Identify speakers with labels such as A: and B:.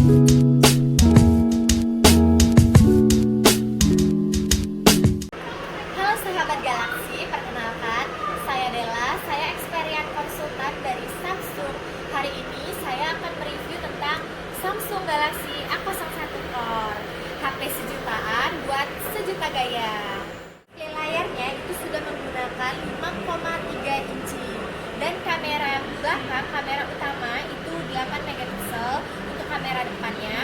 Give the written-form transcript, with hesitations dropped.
A: Halo sahabat Galaxy, perkenalkan saya Della, saya Experian Konsultan dari Samsung. Hari ini saya akan mereview tentang Samsung Galaxy A01 Core, HP sejutaan buat sejuta gaya. Layarnya itu sudah menggunakan 5,3 inci dan kamera belakang, kamera utama itu 8 megapiksel untuk kamera depannya,